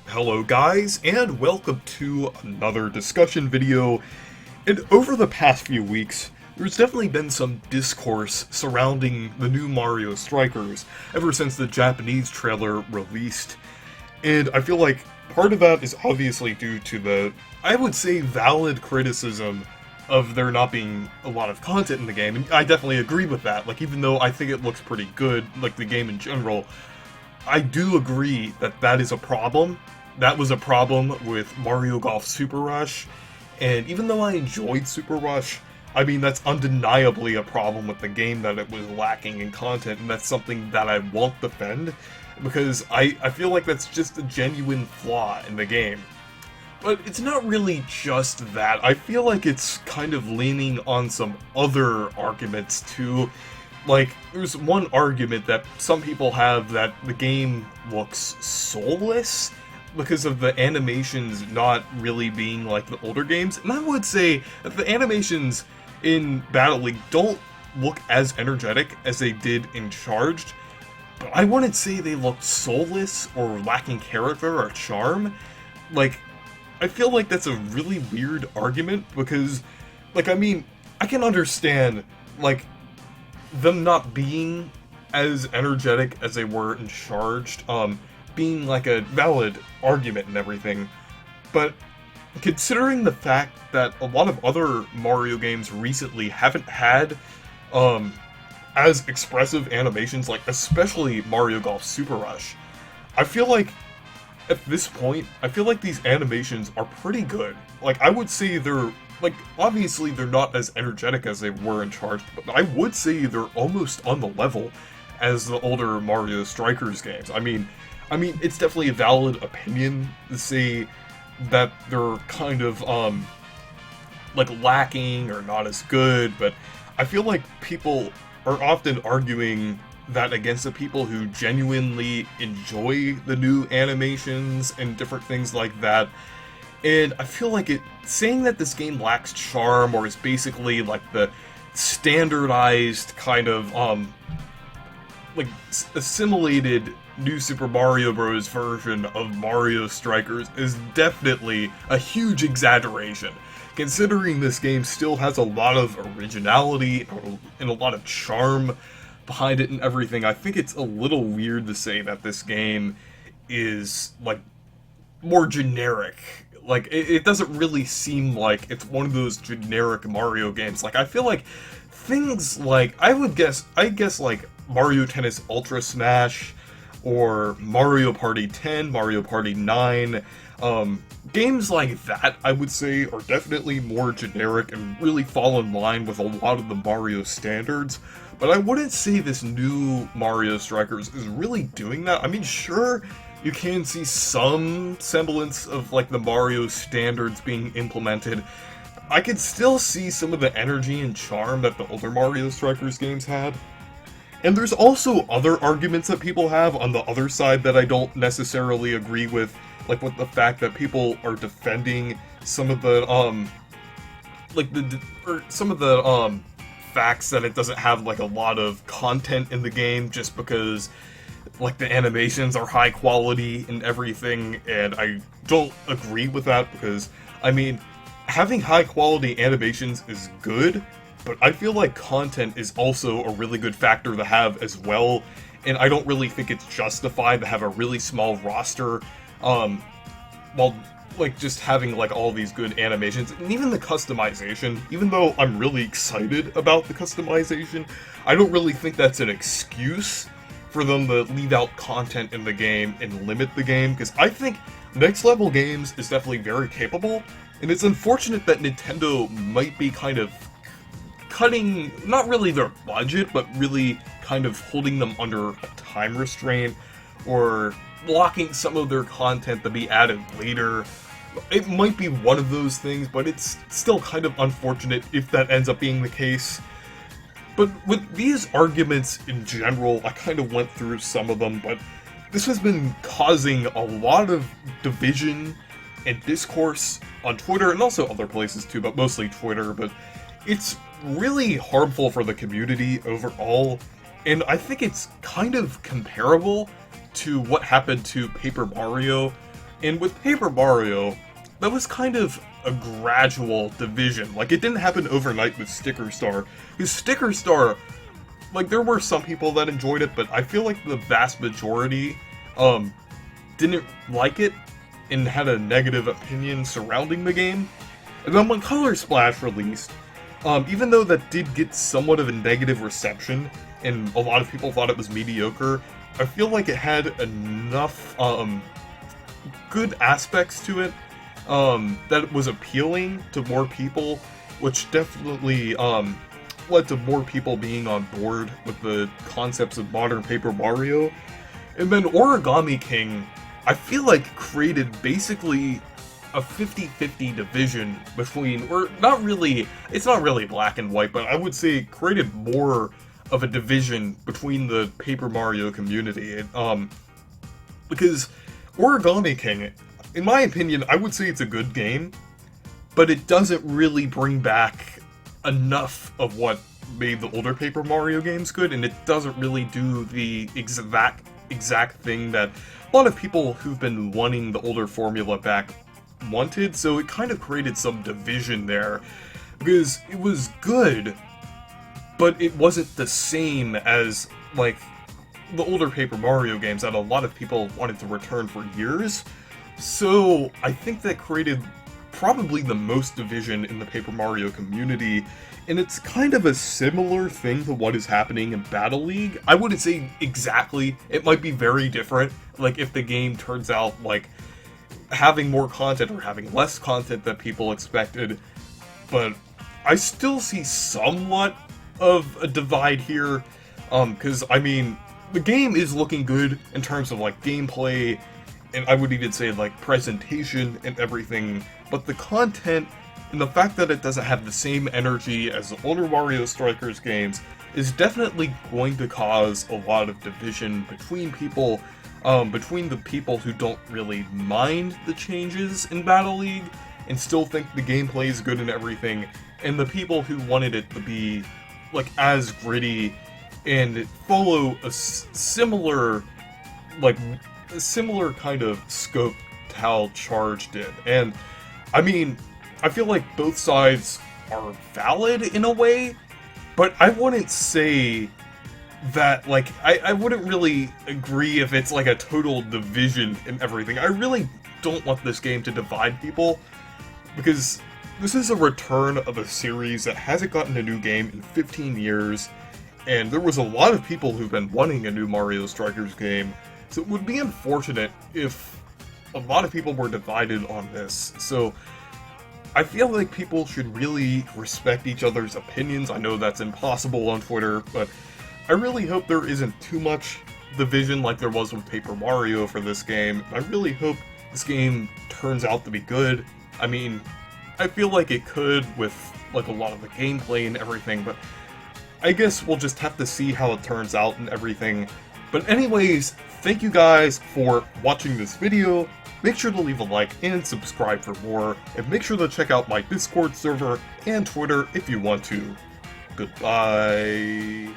Hello guys, and welcome to another discussion video. And over the past few weeks, there's definitely been some discourse surrounding the new Mario Strikers ever since the Japanese trailer released. And I feel like part of that is obviously due to the, I would say, valid criticism of there not being a lot of content in the game. And I definitely agree with that. Like, even though I think it looks pretty good, like the game in general, I do agree that that is a problem. That was a problem with Mario Golf Super Rush, and even though I enjoyed Super Rush, I mean, that's undeniably a problem with the game, that it was lacking in content, and that's something that I won't defend, because I feel like that's just a genuine flaw in the game. But it's not really just that. I feel like it's kind of leaning on some other arguments too. Like, there's one argument that some people have that the game looks soulless because of the animations not really being like the older games. And I would say that the animations in Battle League don't look as energetic as they did in Charged, but I wouldn't say they look soulless or lacking character or charm. Like, I feel like that's a really weird argument because, like, I mean, I can understand, like, them not being as energetic as they were in Charged, being like a valid argument and everything, but considering the fact that a lot of other Mario games recently haven't had as expressive animations, like especially Mario Golf Super Rush, I feel like at this point, I feel like these animations are pretty good. Like, I would say they're, like, obviously they're not as energetic as they were in Charged, but I would say they're almost on the level as the older Mario Strikers games. I mean, it's definitely a valid opinion to say that they're kind of, like, lacking or not as good, but I feel like people are often arguing that against the people who genuinely enjoy the new animations and different things like that. And I feel like saying that this game lacks charm or is basically like the standardized kind of, like, assimilated New Super Mario Bros. Version of Mario Strikers is definitely a huge exaggeration, considering this game still has a lot of originality and a lot of charm behind it and everything. I think it's a little weird to say that this game is, like, more generic. Like, it doesn't really seem like it's one of those generic Mario games. Like, I feel like things like, I guess like Mario Tennis Ultra Smash, or Mario Party 10, Mario Party 9, games like that, I would say, are definitely more generic and really fall in line with a lot of the Mario standards. But I wouldn't say this new Mario Strikers is really doing that. I mean, sure, you can see some semblance of, like, the Mario standards being implemented. I can still see some of the energy and charm that the older Mario Strikers games had. And there's also other arguments that people have on the other side that I don't necessarily agree with, like with the fact that people are defending some of the, facts that it doesn't have, like, a lot of content in the game just because, like, the animations are high quality and everything, and I don't agree with that because, I mean, having high quality animations is good, but I feel like content is also a really good factor to have as well, and I don't really think it's justified to have a really small roster, while, like, just having, like, all these good animations, and even the customization. Even though I'm really excited about the customization, I don't really think that's an excuse for them to leave out content in the game and limit the game, because I think Next Level Games is definitely very capable, and it's unfortunate that Nintendo might be kind of cutting, not really their budget, but really kind of holding them under a time restraint, or blocking some of their content to be added later. It might be one of those things, but it's still kind of unfortunate if that ends up being the case. But with these arguments in general, I kind of went through some of them, but this has been causing a lot of division and discourse on Twitter, and also other places too, but mostly Twitter, but it's really harmful for the community overall, and I think it's kind of comparable to what happened to Paper Mario And with Paper Mario, that was kind of a gradual division. Like, it didn't happen overnight with Sticker Star. Because Sticker Star, like, there were some people that enjoyed it, but I feel like the vast majority, didn't like it and had a negative opinion surrounding the game. And then when Color Splash released, even though that did get somewhat of a negative reception, and a lot of people thought it was mediocre, I feel like it had enough, good aspects to it, that it was appealing to more people, which definitely, led to more people being on board with the concepts of modern Paper Mario. And then Origami King, I feel like, created basically a 50-50 division between, or not really, it's not really black and white, but I would say it created more of a division between the Paper Mario community. Because Origami King, in my opinion, I would say it's a good game, but it doesn't really bring back enough of what made the older Paper Mario games good, and it doesn't really do the exact thing that a lot of people who've been wanting the older formula back wanted, so it kind of created some division there, because it was good, but it wasn't the same as, like, the older Paper Mario games that a lot of people wanted to return for years. So I think that created probably the most division in the Paper Mario community, and it's kind of a similar thing to what is happening in Battle League. I wouldn't say exactly, it might be very different, like if the game turns out like having more content or having less content than people expected, but I still see somewhat of a divide here, because, I mean, the game is looking good in terms of, like, gameplay, and I would even say, like, presentation and everything, but the content and the fact that it doesn't have the same energy as the older Mario Strikers games is definitely going to cause a lot of division between people, between the people who don't really mind the changes in Battle League and still think the gameplay is good and everything, and the people who wanted it to be, like, as gritty and follow a similar kind of scope to how Charge did. And, I mean, I feel like both sides are valid in a way, but I wouldn't say that, like, I wouldn't really agree if it's like a total division in everything. I really don't want this game to divide people, because this is a return of a series that hasn't gotten a new game in 15 years, and there was a lot of people who've been wanting a new Mario Strikers game, so it would be unfortunate if a lot of people were divided on this. So I feel like people should really respect each other's opinions. I know that's impossible on Twitter, but I really hope there isn't too much division like there was with Paper Mario for this game. I really hope this game turns out to be good. I mean, I feel like it could with, like, a lot of the gameplay and everything, but I guess we'll just have to see how it turns out and everything. But anyways, thank you guys for watching this video. Make sure to leave a like and subscribe for more, and make sure to check out my Discord server and Twitter if you want to. Goodbye.